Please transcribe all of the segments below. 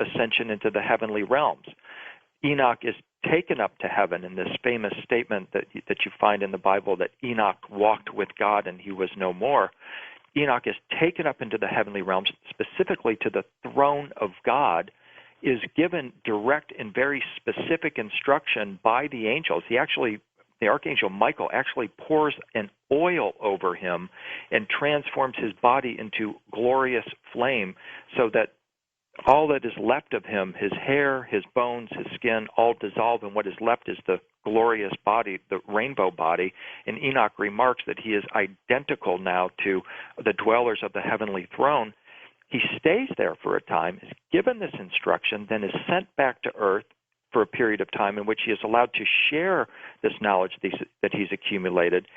ascension into the heavenly realms. Enoch is taken up to heaven in this famous statement that you find in the Bible that Enoch walked with God and he was no more. Enoch is taken up into the heavenly realms, specifically to the throne of God, is given direct and very specific instruction by the angels. The archangel Michael actually pours an oil over him and transforms his body into glorious flame so that all that is left of him, his hair, his bones, his skin, all dissolve, and what is left is the glorious body, the rainbow body. And Enoch remarks that he is identical now to the dwellers of the heavenly throne. He stays there for a time, is given this instruction, then is sent back to earth for a period of time in which he is allowed to share this knowledge that he's accumulated.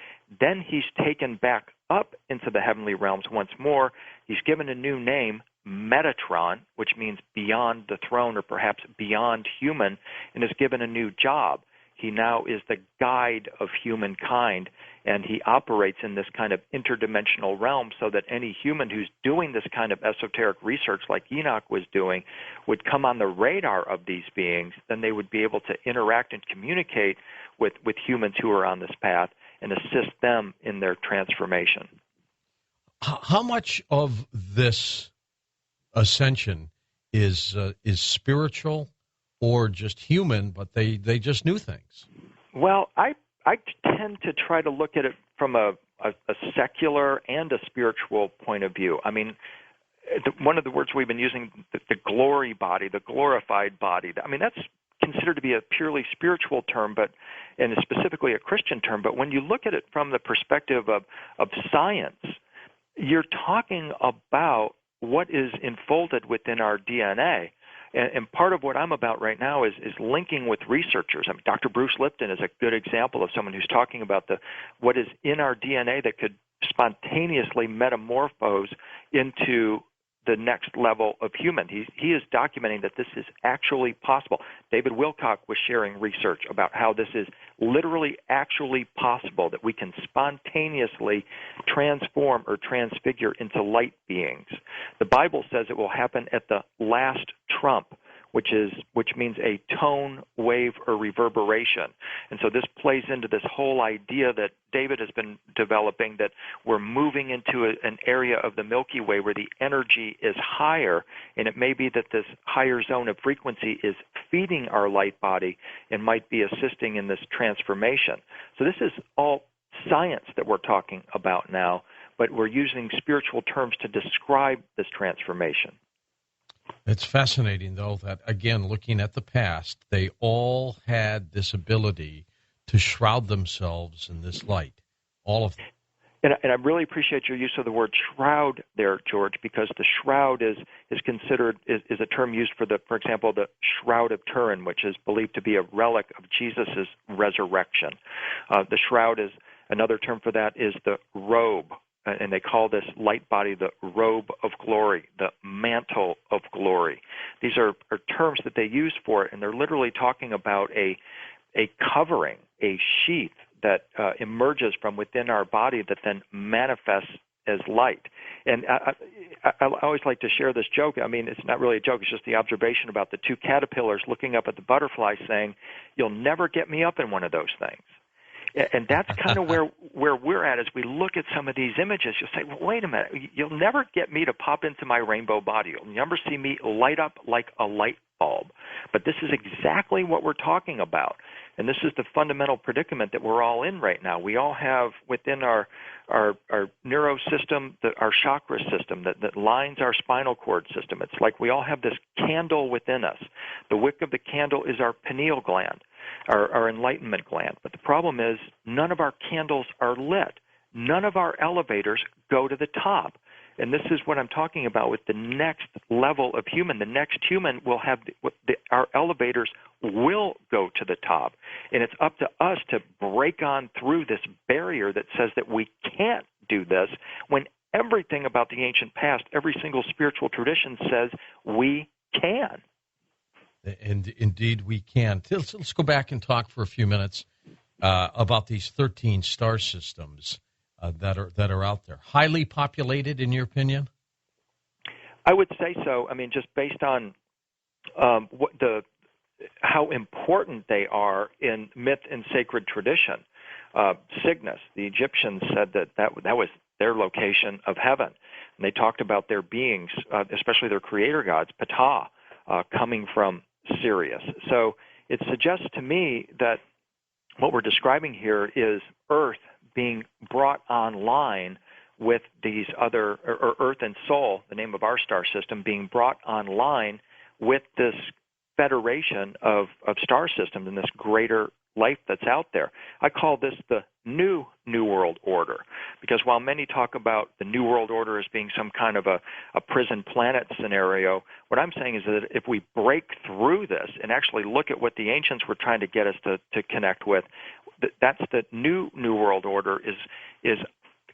Then he's taken back up into the heavenly realms once more. He's given a new name, Metatron, which means beyond the throne or perhaps beyond human, and is given a new job. He now is the guide of humankind, and he operates in this kind of interdimensional realm so that any human who's doing this kind of esoteric research like Enoch was doing would come on the radar of these beings. Then they would be able to interact and communicate with humans who are on this path and assist them in their transformation. How much of this ascension is spiritual or just human, but they just knew things? Well, I tend to try to look at it from a secular and a spiritual point of view. I mean, one of the words we've been using, the glory body, the glorified body, I mean, that's considered to be a purely spiritual term, and specifically a Christian term. But when you look at it from the perspective of science, you're talking about what is enfolded within our DNA. And part of what I'm about right now is linking with researchers. I mean, Dr. Bruce Lipton is a good example of someone who's talking about what is in our DNA that could spontaneously metamorphose into the next level of human. He is documenting that this is actually possible. David Wilcock was sharing research about how this is literally actually possible, that we can spontaneously transform or transfigure into light beings. The Bible says it will happen at the last trump, which means a tone, wave, or reverberation. And so this plays into this whole idea that David has been developing, that we're moving into an area of the Milky Way where the energy is higher, and it may be that this higher zone of frequency is feeding our light body and might be assisting in this transformation. So this is all science that we're talking about now, but we're using spiritual terms to describe this transformation. It's fascinating, though, that, again, looking at the past, they all had this ability to shroud themselves in this light, all of them. And I really appreciate your use of the word shroud there, George, because the shroud is considered is a term used for example, the Shroud of Turin, which is believed to be a relic of Jesus' resurrection. The shroud is another term for that is the robe. And they call this light body the robe of glory, the mantle of glory. These are terms that they use for it, and they're literally talking about a covering, a sheath that emerges from within our body that then manifests as light. And I always like to share this joke. I mean, it's not really a joke. It's just the observation about the two caterpillars looking up at the butterfly saying, "You'll never get me up in one of those things." And that's kind of where we're at as we look at some of these images. You'll say, well, wait a minute, you'll never get me to pop into my rainbow body. You'll never see me light up like a light bulb. But this is exactly what we're talking about. And this is the fundamental predicament that we're all in right now. We all have within our neuro system, our chakra system that lines our spinal cord system. It's like we all have this candle within us. The wick of the candle is our pineal gland, our enlightenment gland. But the problem is none of our candles are lit. None of our elevators go to the top. And this is what I'm talking about with the next level of human. The next human will have our elevators will go to the top. And it's up to us to break on through this barrier that says that we can't do this when everything about the ancient past, every single spiritual tradition says we can. And indeed we can. Let's go back and talk for a few minutes about these 13 star systems that are out there. Highly populated, in your opinion? I would say so. I mean, just based on how important they are in myth and sacred tradition. Cygnus, the Egyptians said that was their location of heaven. And they talked about their beings, especially their creator gods, Ptah, coming from Sirius. So it suggests to me that what we're describing here is Earth being brought online with these other, or Earth and Sol, the name of our star system, being brought online with this federation of star systems and this greater life that's out there. I call this the New World Order, because while many talk about the New World Order as being some kind of a prison planet scenario, what I'm saying is that if we break through this and actually look at what the ancients were trying to get us to connect with, that's the New World Order, is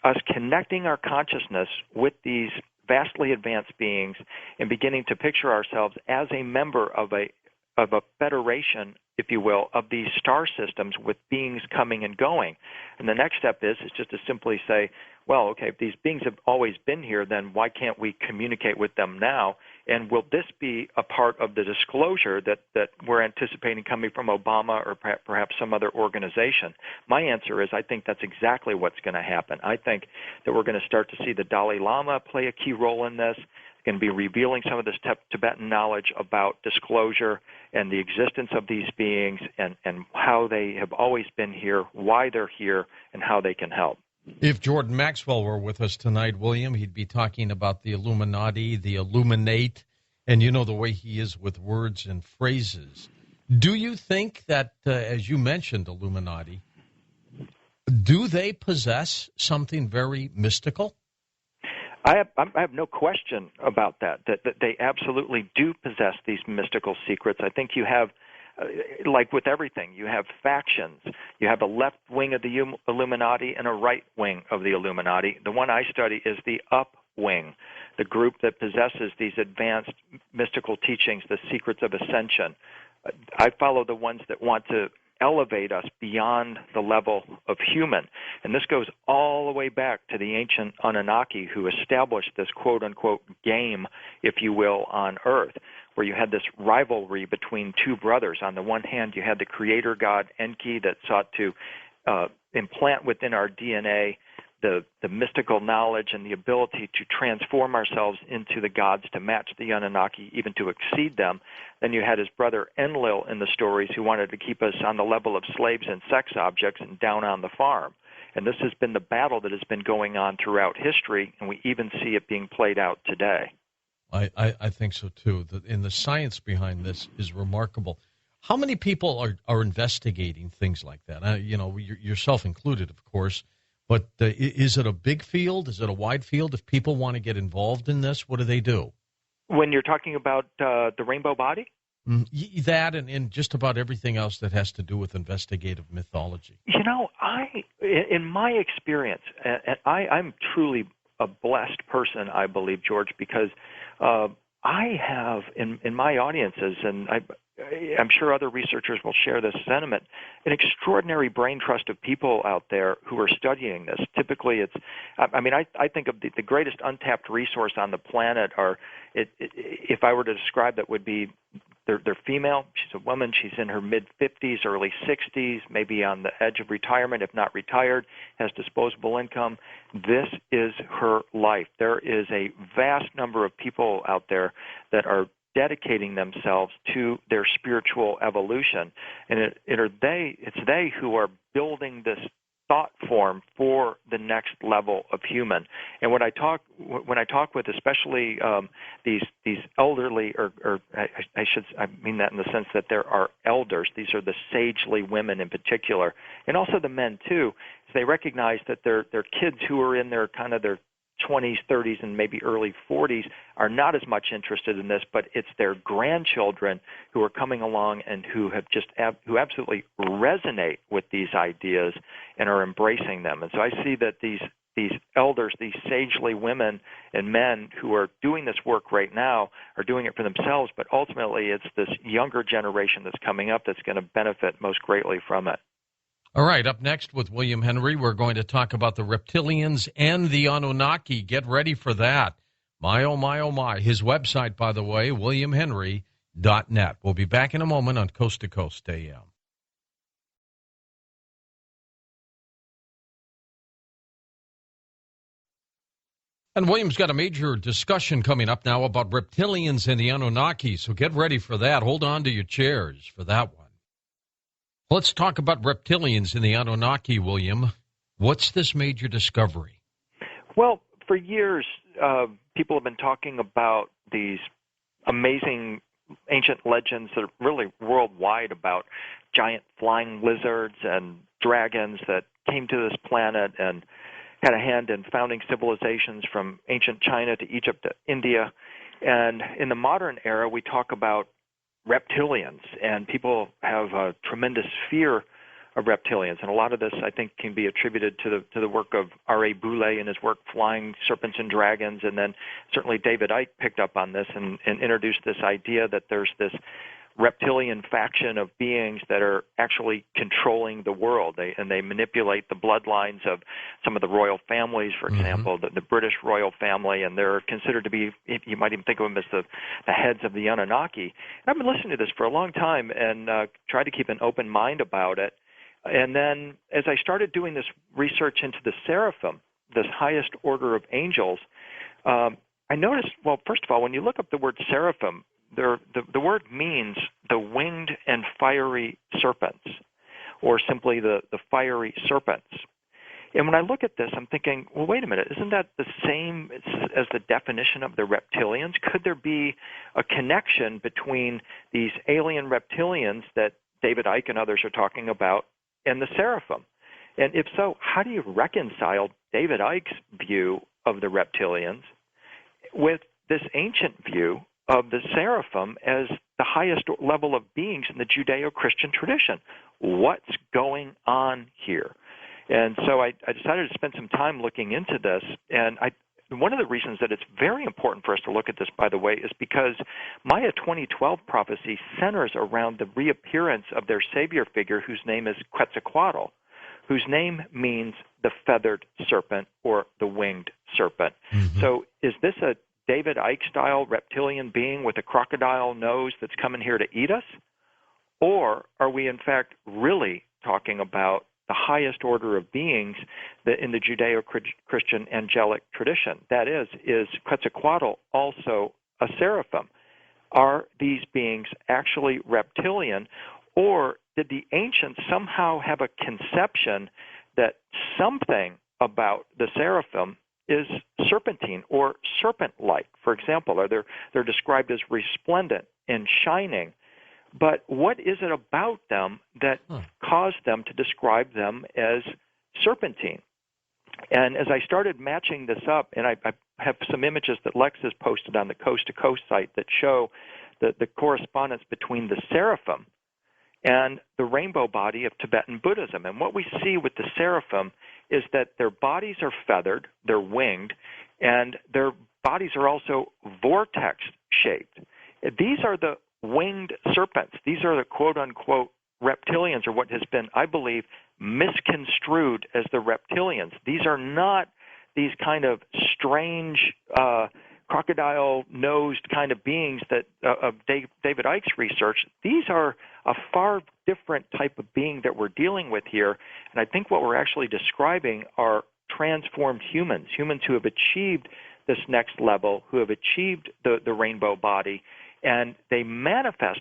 us connecting our consciousness with these vastly advanced beings and beginning to picture ourselves as a member of a federation, if you will, of these star systems with beings coming and going. And the next step is just to simply say, well, okay, if these beings have always been here, then why can't we communicate with them now? And will this be a part of the disclosure that we're anticipating coming from Obama or perhaps some other organization? My answer is I think that's exactly what's going to happen. I think that we're going to start to see the Dalai Lama play a key role in this. Going to be revealing some of this Tibetan knowledge about disclosure and the existence of these beings and how they have always been here, why they're here, and how they can help. If Jordan Maxwell were with us tonight, William, he'd be talking about the Illuminati, the Illuminate, and you know the way he is with words and phrases. Do you think that, as you mentioned, Illuminati, do they possess something very mystical? I have no question about that they absolutely do possess these mystical secrets. I think you have, like with everything, you have factions. You have a left wing of the Illuminati and a right wing of the Illuminati. The one I study is the up wing, the group that possesses these advanced mystical teachings, the secrets of ascension. I follow the ones that want to elevate us beyond the level of human. And this goes all the way back to the ancient Anunnaki who established this quote-unquote game, if you will, on Earth, where you had this rivalry between two brothers. On the one hand, you had the creator god Enki that sought to implant within our DNA the mystical knowledge and the ability to transform ourselves into the gods to match the Anunnaki, even to exceed them. Then you had his brother Enlil in the stories who wanted to keep us on the level of slaves and sex objects and down on the farm. And this has been the battle that has been going on throughout history, and we even see it being played out today. I think so, too. And the science behind this is remarkable. How many people are investigating things like that? Yourself included, of course. But is it a big field? Is it a wide field? If people want to get involved in this, what do they do? When you're talking about the rainbow body? That and just about everything else that has to do with investigative mythology. In my experience, and I'm truly a blessed person, I believe, George, because I have in my audiences, and I'm sure other researchers will share this sentiment, an extraordinary brain trust of people out there who are studying this. Typically, I think of the greatest untapped resource on the planet if I were to describe it, would be they're female. She's a woman. She's in her mid-50s, early 60s, maybe on the edge of retirement, if not retired, has disposable income. This is her life. There is a vast number of people out there that are dedicating themselves to their spiritual evolution, and it's they who are building this thought form for the next level of human. And when I talk with especially these elderly, or I mean that in the sense that there are elders. These are the sagely women in particular, and also the men too. They recognize that their kids who are in their 20s, 30s, and maybe early 40s are not as much interested in this, but it's their grandchildren who are coming along and who who absolutely resonate with these ideas and are embracing them. And so I see that these elders, these sagely women and men who are doing this work right now are doing it for themselves, but ultimately it's this younger generation that's coming up that's going to benefit most greatly from it. All right, up next with William Henry, we're going to talk about the Reptilians and the Anunnaki. Get ready for that. My, oh, my, oh, my. His website, by the way, William Henry, ShapeShifters.net. We'll be back in a moment on Coast to Coast AM. And William's got a major discussion coming up now about reptilians and the Anunnaki, so get ready for that. Hold on to your chairs for that one. Let's talk about reptilians and the Anunnaki, William. What's this major discovery? Well, for years, people have been talking about these amazing ancient legends that are really worldwide about giant flying lizards and dragons that came to this planet and had a hand in founding civilizations from ancient China to Egypt to India. And in the modern era, we talk about reptilians, and people have a tremendous fear of reptilians. And a lot of this, I think, can be attributed to the work of R.A. Boulay and his work, Flying Serpents and Dragons. And then certainly David Icke picked up on this and introduced this idea that there's this reptilian faction of beings that are actually controlling the world. They manipulate the bloodlines of some of the royal families, for example, the British royal family, and they're considered to be, you might even think of them as the heads of the Anunnaki. And I've been listening to this for a long time and tried to keep an open mind about it. And then as I started doing this research into the seraphim, this highest order of angels, I noticed, well, first of all, when you look up the word seraphim, the word means the winged and fiery serpents, or simply the fiery serpents. And when I look at this, I'm thinking, well, wait a minute, isn't that the same as the definition of the reptilians? Could there be a connection between these alien reptilians that David Icke and others are talking about and the seraphim? And if so, how do you reconcile David Icke's view of the reptilians with this ancient view of the seraphim as the highest level of beings in the Judeo-Christian tradition? What's going on here? And so I decided to spend some time looking into this, and one of the reasons that it's very important for us to look at this, by the way, is because Maya 2012 prophecy centers around the reappearance of their savior figure whose name is Quetzalcoatl, whose name means the feathered serpent or the winged serpent. So is this a David Icke-style reptilian being with a crocodile nose that's coming here to eat us? Or are we, in fact, really talking about the highest order of beings in the Judeo-Christian angelic tradition? That is Quetzalcoatl also a seraphim? Are these beings actually reptilian, or did the ancients somehow have a conception that something about the seraphim is serpentine or serpent-like? For example, they're described as resplendent and shining. But what is it about them that caused them to describe them as serpentine? And as I started matching this up, and I have some images that Lex has posted on the Coast to Coast site that show the correspondence between the seraphim and the rainbow body of Tibetan Buddhism. And what we see with the seraphim is that their bodies are feathered, they're winged, and their bodies are also vortex-shaped. These are the winged serpents. These are the quote-unquote reptilians, or what has been, I believe, misconstrued as the reptilians. These are not these kind of strange crocodile-nosed kind of beings that of David Icke's research. These are a far different type of being that we're dealing with here, and I think what we're actually describing are transformed humans who have achieved this next level, who have achieved the rainbow body, and they manifest